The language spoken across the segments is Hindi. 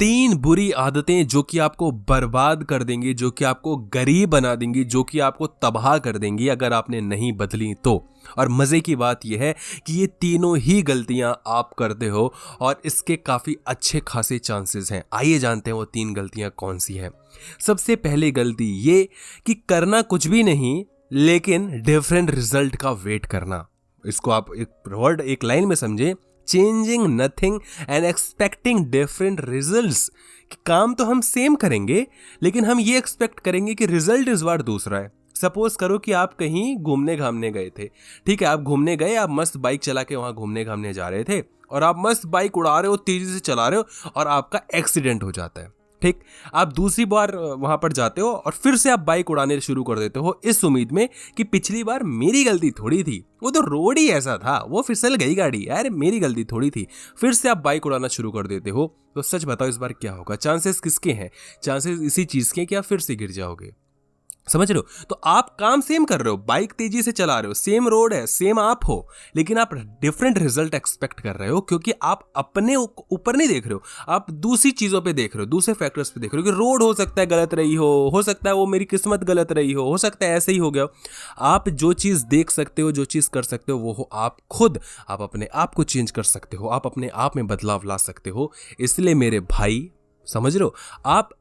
3 बुरी आदतें जो कि आपको बर्बाद कर देंगी, जो कि आपको गरीब बना देंगी, जो कि आपको तबाह कर देंगी अगर आपने नहीं बदली तो। और मज़े की बात यह है कि ये तीनों ही गलतियां आप करते हो और इसके काफ़ी अच्छे खासे चांसेस हैं। आइए जानते हैं वो 3 गलतियां कौन सी हैं। सबसे पहली गलती ये कि करना कुछ भी नहीं लेकिन डिफरेंट रिजल्ट का वेट करना। इसको आप एक वर्ड एक लाइन में समझें, changing nothing and expecting different results. काम तो हम सेम करेंगे लेकिन हम ये एक्सपेक्ट करेंगे कि रिजल्ट इस बार दूसरा है। सपोज करो कि आप कहीं घूमने घामने गए थे, ठीक है, आप घूमने गए, आप मस्त बाइक चला के वहां घूमने घामने जा रहे थे और आप मस्त बाइक उड़ा रहे हो, तेजी से चला रहे हो और आपका एक्सीडेंट हो जाता है। ठीक, आप दूसरी बार वहां पर जाते हो और फिर से आप बाइक उड़ाने शुरू कर देते हो इस उम्मीद में कि पिछली बार मेरी गलती थोड़ी थी, वो तो रोड ही ऐसा था, वो फिसल गई गाड़ी, यार मेरी गलती थोड़ी थी। फिर से आप बाइक उड़ाना शुरू कर देते हो। तो सच बताओ इस बार क्या होगा? चांसेस किसके हैं? चांसेस इसी चीज के कि आप फिर से गिर जाओगे। समझ रहे हो? तो आप काम सेम कर रहे हो, बाइक तेजी से चला रहे हो, सेम रोड है, सेम आप हो, लेकिन आप डिफरेंट रिजल्ट एक्सपेक्ट कर रहे हो क्योंकि आप अपने ऊपर नहीं देख रहे हो, आप दूसरी चीजों पे देख रहे हो, दूसरे फैक्टर्स पे देख रहे हो कि रोड हो सकता है गलत रही हो सकता है वो मेरी किस्मत गलत रही हो सकता है ऐसे ही हो गया हो। आप जो चीज देख सकते हो, जो चीज कर सकते हो वो हो आप खुद। आप अपने आप को चेंज कर सकते हो, आप अपने आप में बदलाव ला सकते हो। इसलिए मेरे भाई, समझ रहे हो, आप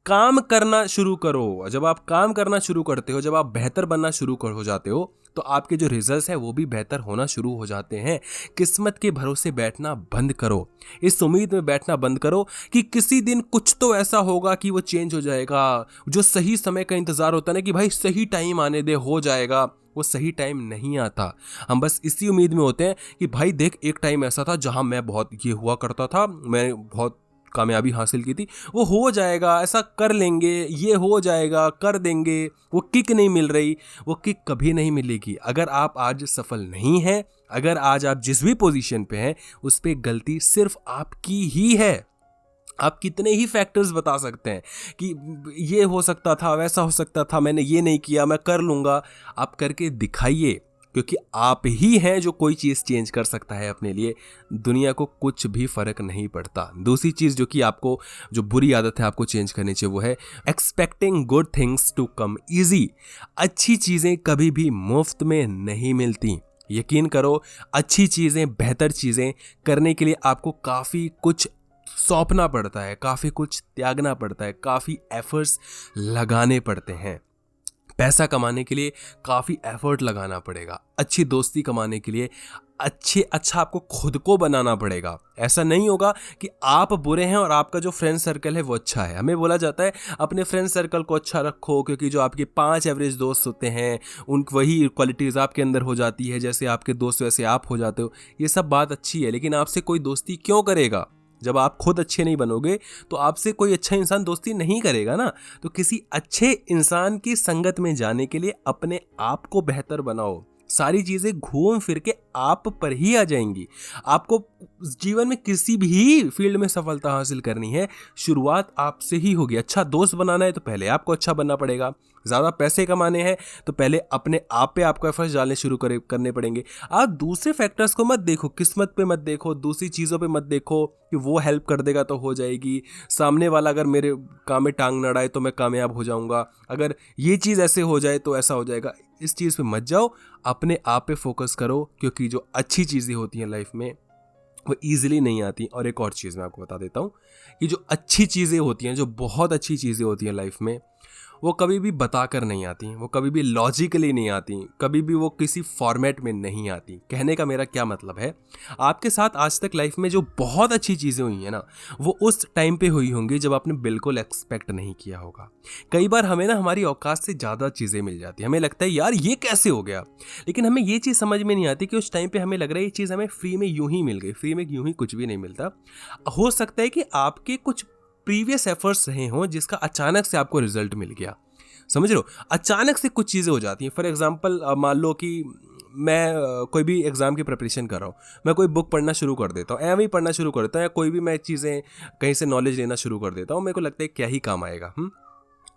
काम करना शुरू करो। जब आप काम करना शुरू करते हो, जब आप बेहतर बनना शुरू हो जाते हो तो आपके जो रिजल्ट्स हैं वो भी बेहतर होना शुरू हो जाते हैं। किस्मत के भरोसे बैठना बंद करो, इस उम्मीद में बैठना बंद करो कि किसी दिन कुछ तो ऐसा होगा कि वो चेंज हो जाएगा। जो सही समय का इंतजार होता है ना कि भाई सही टाइम आने दे, हो जाएगा, वो सही टाइम नहीं आता। हम बस इसी उम्मीद में होते हैं कि भाई देख एक टाइम ऐसा था जहां मैं बहुत ये हुआ करता था, मैं बहुत कामयाबी हासिल की थी, वो हो जाएगा, ऐसा कर लेंगे, ये हो जाएगा, कर देंगे। वो किक नहीं मिल रही, वो किक कभी नहीं मिलेगी। अगर आप आज सफल नहीं हैं, अगर आज आप जिस भी पोजीशन पे हैं उस पे गलती सिर्फ आपकी ही है। आप कितने ही फैक्टर्स बता सकते हैं कि ये हो सकता था, वैसा हो सकता था, मैंने ये नहीं किया, मैं कर लूंगा। आप करके दिखाइए क्योंकि आप ही हैं जो कोई चीज़ चेंज कर सकता है अपने लिए। दुनिया को कुछ भी फर्क नहीं पड़ता। दूसरी चीज़ जो कि आपको, जो बुरी आदत है आपको चेंज करनी चाहिए, वो है expecting good things to come easy. अच्छी चीज़ें कभी भी मुफ्त में नहीं मिलती। यकीन करो, अच्छी चीज़ें, बेहतर चीज़ें करने के लिए आपको काफ़ी कुछ सौंपना पड़ता है, काफ़ी कुछ त्यागना पड़ता है, काफ़ी एफर्ट्स लगाने पड़ते हैं। पैसा कमाने के लिए काफ़ी एफर्ट लगाना पड़ेगा। अच्छी दोस्ती कमाने के लिए अच्छा आपको खुद को बनाना पड़ेगा। ऐसा नहीं होगा कि आप बुरे हैं और आपका जो फ्रेंड सर्कल है वो अच्छा है। हमें बोला जाता है अपने फ्रेंड सर्कल को अच्छा रखो क्योंकि जो आपके 5 एवरेज दोस्त होते हैं उन वही क्वालिटीज़ आपके अंदर हो जाती है, जैसे आपके दोस्त वैसे आप हो जाते हो। ये सब बात अच्छी है, लेकिन आपसे कोई दोस्ती क्यों करेगा? जब आप खुद अच्छे नहीं बनोगे तो आपसे कोई अच्छा इंसान दोस्ती नहीं करेगा ना। तो किसी अच्छे इंसान की संगत में जाने के लिए अपने आप को बेहतर बनाओ। सारी चीज़ें घूम फिर के आप पर ही आ जाएंगी। आपको जीवन में किसी भी फील्ड में सफलता हासिल करनी है, शुरुआत आपसे ही होगी। अच्छा दोस्त बनाना है तो पहले आपको अच्छा बनना पड़ेगा। ज़्यादा पैसे कमाने हैं तो पहले अपने आप पे आपको एफर्ट्स डालने शुरू करने पड़ेंगे। आप दूसरे फैक्टर्स को मत देखो, किस्मत पे मत देखो, दूसरी चीज़ों पे मत देखो कि वो हेल्प कर देगा तो हो जाएगी, सामने वाला अगर मेरे काम में टांग न अड़ाए तो मैं कामयाब हो जाऊंगा, अगर ये चीज़ ऐसे हो जाए तो ऐसा हो जाएगा। इस चीज़ पे मत जाओ, अपने आप पे फोकस करो क्योंकि जो अच्छी चीज़ें होती हैं लाइफ में वो ईजिली नहीं आती। और एक और चीज़ मैं आपको बता देता हूँ कि जो अच्छी चीज़ें होती हैं, जो बहुत अच्छी चीज़ें होती हैं लाइफ में, वो कभी भी बताकर नहीं आती, वो कभी भी लॉजिकली नहीं आती, कभी भी वो किसी फॉर्मेट में नहीं आती। कहने का मेरा क्या मतलब है, आपके साथ आज तक लाइफ में जो बहुत अच्छी चीज़ें हुई हैं ना, वो उस टाइम पे हुई होंगी जब आपने बिल्कुल एक्सपेक्ट नहीं किया होगा। कई बार हमें ना हमारी औकात से ज़्यादा चीज़ें मिल जाती हैं, हमें लगता है यार ये कैसे हो गया, लेकिन हमें ये चीज़ समझ में नहीं आती कि उस टाइम पे हमें लग रहा है ये चीज़ हमें फ्री में यूं ही मिल गई। फ्री में यूं ही कुछ भी नहीं मिलता। हो सकता है कि आपके कुछ प्रीवियस एफर्ट्स रहे हों जिसका अचानक से आपको रिजल्ट मिल गया। समझ रहे हो, अचानक से कुछ चीज़ें हो जाती हैं। फॉर एग्जांपल मान लो कि मैं कोई भी एग्ज़ाम की प्रिपरेशन कर रहा हूँ, मैं कोई बुक पढ़ना शुरू कर देता हूँ, एवं ही पढ़ना शुरू कर देता हूँ, या कोई भी मैं चीज़ें कहीं से नॉलेज लेना शुरू कर देता हूँ, मेरे को लगता है क्या ही काम आएगा।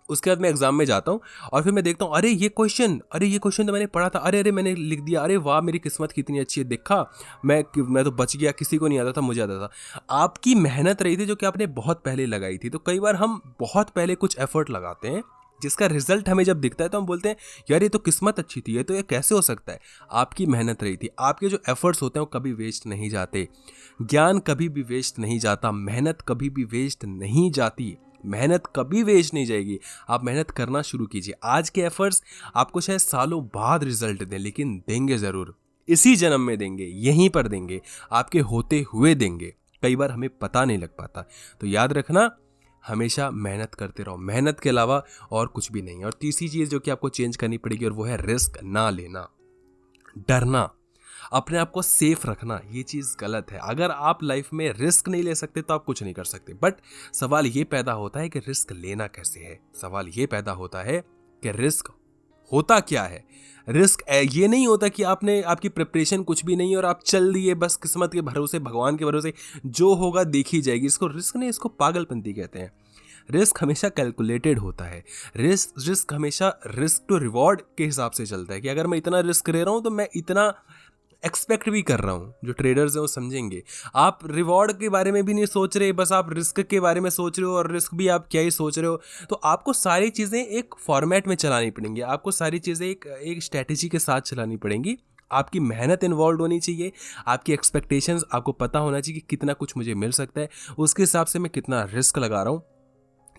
उसके बाद मैं एग्जाम में जाता हूँ और फिर मैं देखता हूँ, अरे ये क्वेश्चन तो मैंने पढ़ा था, अरे मैंने लिख दिया, अरे वाह मेरी किस्मत कितनी अच्छी है, देखा मैं तो बच गया, किसी को नहीं आता था, मुझे आता था। आपकी मेहनत रही थी जो कि आपने बहुत पहले लगाई थी। तो कई बार हम बहुत पहले कुछ एफर्ट लगाते हैं, जिसका रिजल्ट हमें जब दिखता है तो हम बोलते हैं यार ये तो किस्मत अच्छी थी, ये तो ये कैसे हो सकता है। आपकी मेहनत रही थी, आपके जो एफर्ट्स होते हैं वो कभी वेस्ट नहीं जाते, ज्ञान कभी भी वेस्ट नहीं जाता, मेहनत कभी भी वेस्ट नहीं जाती, मेहनत कभी वेस्ट नहीं जाएगी। आप मेहनत करना शुरू कीजिए। आज के एफर्ट्स आपको शायद सालों बाद रिजल्ट दें, लेकिन देंगे ज़रूर, इसी जन्म में देंगे, यहीं पर देंगे, आपके होते हुए देंगे। कई बार हमें पता नहीं लग पाता। तो याद रखना, हमेशा मेहनत करते रहो, मेहनत के अलावा और कुछ भी नहीं। और तीसरी चीज़ जो कि आपको चेंज करनी पड़ेगी और वो है रिस्क ना लेना, डरना, अपने आप को सेफ रखना। ये चीज़ गलत है। अगर आप लाइफ में रिस्क नहीं ले सकते तो आप कुछ नहीं कर सकते। बट सवाल ये पैदा होता है कि रिस्क लेना कैसे है। सवाल ये पैदा होता है कि रिस्क होता क्या है। रिस्क ये नहीं होता कि आपकी प्रिपरेशन कुछ भी नहीं और आप चल दिए बस किस्मत के भरोसे, भगवान के भरोसे, जो होगा देखी जाएगी। इसको रिस्क नहीं, इसको पागलपंती कहते हैं। रिस्क हमेशा कैलकुलेटेड होता है। रिस्क हमेशा रिस्क टू रिवॉर्ड के हिसाब से चलता है कि अगर मैं इतना रिस्क ले रहा हूँ तो मैं इतना एक्सपेक्ट भी कर रहा हूँ। जो ट्रेडर्स हैं वो समझेंगे। आप रिवॉर्ड के बारे में भी नहीं सोच रहे, बस आप रिस्क के बारे में सोच रहे हो, और रिस्क भी आप क्या ही सोच रहे हो। तो आपको सारी चीज़ें एक फॉर्मेट में चलानी पड़ेंगी, आपको सारी चीज़ें एक स्ट्रैटेजी के साथ चलानी पड़ेंगी। आपकी मेहनत इन्वॉल्व होनी चाहिए, आपकी एक्सपेक्टेशंस, आपको पता होना चाहिए कि कितना कुछ मुझे मिल सकता है, उसके हिसाब से मैं कितना रिस्क लगा रहा हूँ।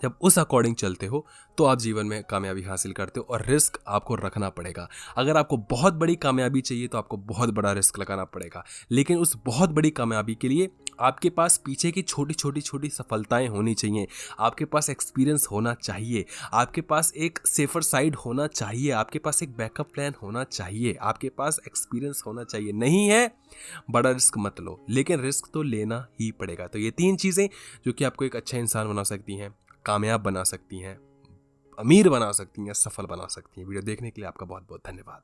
जब उस अकॉर्डिंग चलते हो तो आप जीवन में कामयाबी हासिल करते हो। और रिस्क आपको रखना पड़ेगा। अगर आपको बहुत बड़ी कामयाबी चाहिए तो आपको बहुत बड़ा रिस्क लगाना पड़ेगा, लेकिन उस बहुत बड़ी कामयाबी के लिए आपके पास पीछे की छोटी सफलताएं होनी चाहिए, आपके पास एक्सपीरियंस होना चाहिए, आपके पास एक सेफर साइड होना चाहिए, आपके पास एक बैकअप प्लान होना चाहिए, आपके पास एक्सपीरियंस होना चाहिए। नहीं है, बड़ा रिस्क मत लो, लेकिन रिस्क तो लेना ही पड़ेगा। तो ये 3 चीज़ें जो कि आपको एक अच्छा इंसान बना सकती हैं, कामयाब बना सकती हैं, अमीर बना सकती हैं, सफल बना सकती हैं। वीडियो देखने के लिए आपका बहुत बहुत धन्यवाद।